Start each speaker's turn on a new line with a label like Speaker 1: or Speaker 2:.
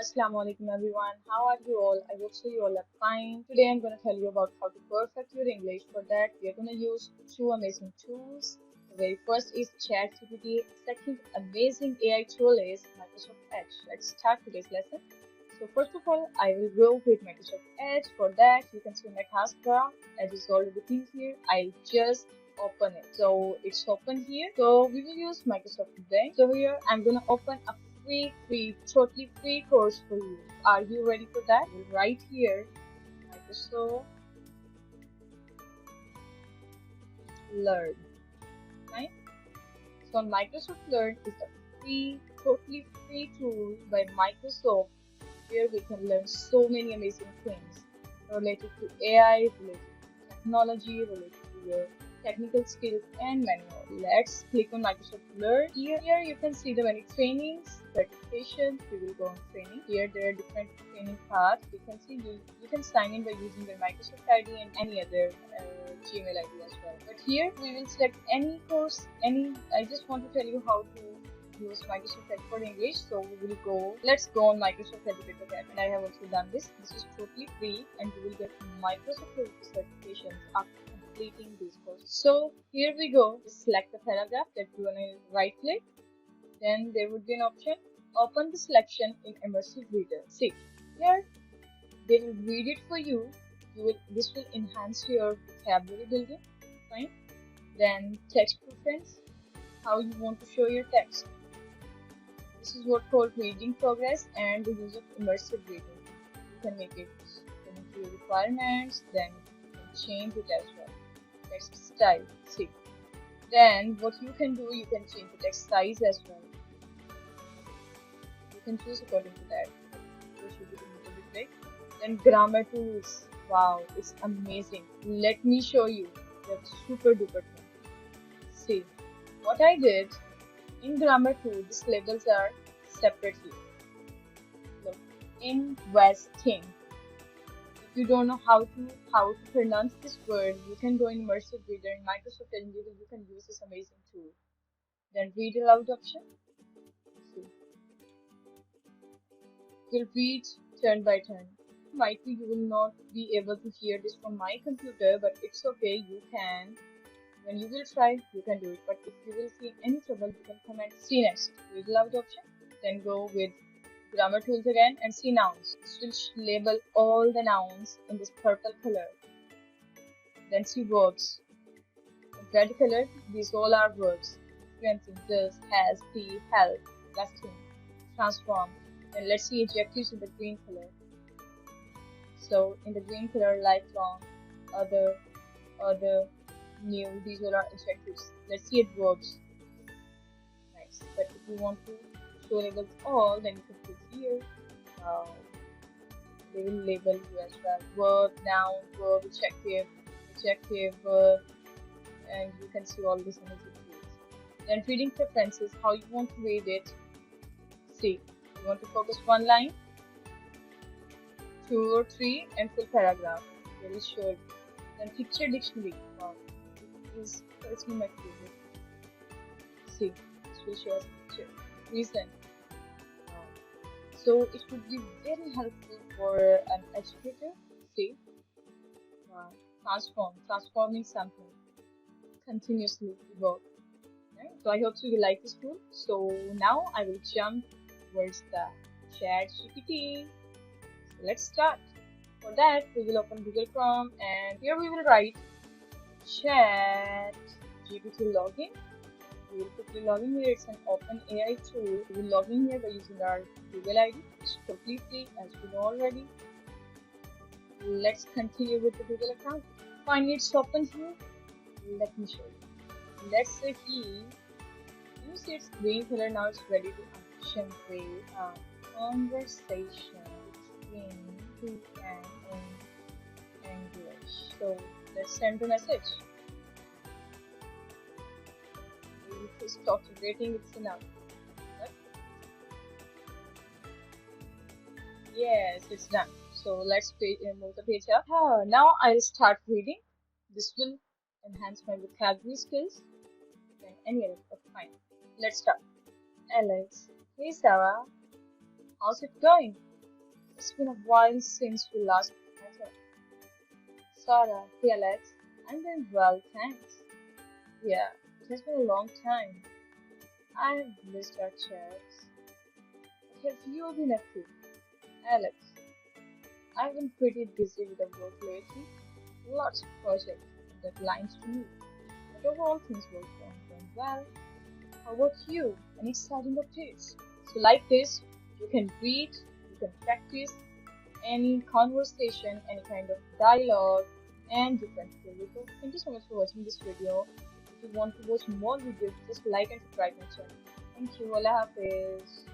Speaker 1: Assalamu alaikum everyone. How are you all? I hope so you all are fine. Today I'm going to tell you about how to perfect your English. For that we are going to use two amazing tools. The very first is ChatGPT. Second amazing AI tool is Microsoft Edge. Let's start today's lesson. So first of all, I will go with Microsoft Edge. For that you can see my taskbar. Edge is already in here. I'll just open it. So it's open here. So we will use Microsoft Edge. So here I'm going to open a totally free course for you. Are you ready for that? Right here, Microsoft Learn. Right? So Microsoft Learn is a totally free tool by Microsoft where we can learn so many amazing things related to AI, related to technology, related to your technical skills and many more. Let's click on Microsoft Learn. Here you can see the many trainings, certifications. We will go on training. Here there are different training paths. You can see you can sign in by using your Microsoft ID and any other Gmail ID as well. But here we will select any course, I just want to tell you how to use Microsoft Edge for English. So we will go, let's go on Microsoft Educator tab, and I have also done this. This is totally free and you will get Microsoft certifications after completing these courses. So here we go, just select the paragraph that you want to right click. Then there would be an option, open the selection in immersive reader. See, here they will read it for you. This will enhance your vocabulary building. Fine. Then text preference, how you want to show your text. This is what called reading progress and the use of immersive reading. You can make it according to your requirements, then you can change it as well. Text style, see. Then what you can do, you can change the text size as well. You can choose according to that. This should be a little bit big. Then grammar tools, wow, it's amazing. Let me show you. That's super duper thing. See, what I did in grammar tool, these labels are separate here. Look, investing. If you don't know how to pronounce this word, you can go in immersive reader in Microsoft and you can use this amazing tool. Then read aloud option. See. You'll read turn by turn. Might be you will not be able to hear this from my computer, but it's okay, you can. When you will try, you can do it. But if you will see any trouble, you can comment. See next, read aloud option. Then go with grammar tools again and see nouns. This will label all the nouns in this purple color. Then see verbs. In red color, these all are verbs. Influencing, does, has, be, help, lasting, transform. Then let's see adjectives in the green color. So in the green color, lifelong, other, new, these all are adjectives. Let's see adverbs. Nice. But if you want to show labels all, then you can click here. They will label you as well. Verb, noun, verb, adjective, verb, and you can see all these amazing tools. Then reading preferences, how you want to read it. See, you want to focus one line, 2 or 3, and full paragraph. They will show you. Then picture dictionary. Wow, it is personally my favorite. See, this will show us a picture. Reason. So it would be very helpful for an educator. See, transforming something, continuously evolve. Right? So I hope you like this tool. So now I will jump towards the ChatGPT. So let's start. For that, we will open Google Chrome and here we will write ChatGPT login. We will quickly log in here. It's an open AI tool. We will log in here by using our Google ID. It's completely as we know already. Let's continue with the Google account. Finally, it's open here. Let me show you. Let's say you see it's green color now. It's ready to action with conversation between you and in English. So let's send the message. If it's talk rating, it's enough. Right? Yes, it's done. So let's move the page up. Now I'll start reading. This will enhance my vocabulary skills. Then any other. Okay, fine. Let's start. Alex, hey Sarah, how's it going? It's been a while since we last met up. Sarah, hey Alex, I'm doing well, thanks. Yeah, it has been a long time. I have missed our chats. What have you been up to? Alex, I've been pretty busy with the work lately. Lots of projects and deadlines to meet. But overall, things were going well. How about you? Any exciting updates? So, like this, you can read, you can practice any conversation, any kind of dialogue, and different. Here we go. Thank you so much for watching this video. If you want to watch more videos, just like and subscribe my channel. Thank you. Allah Hafiz.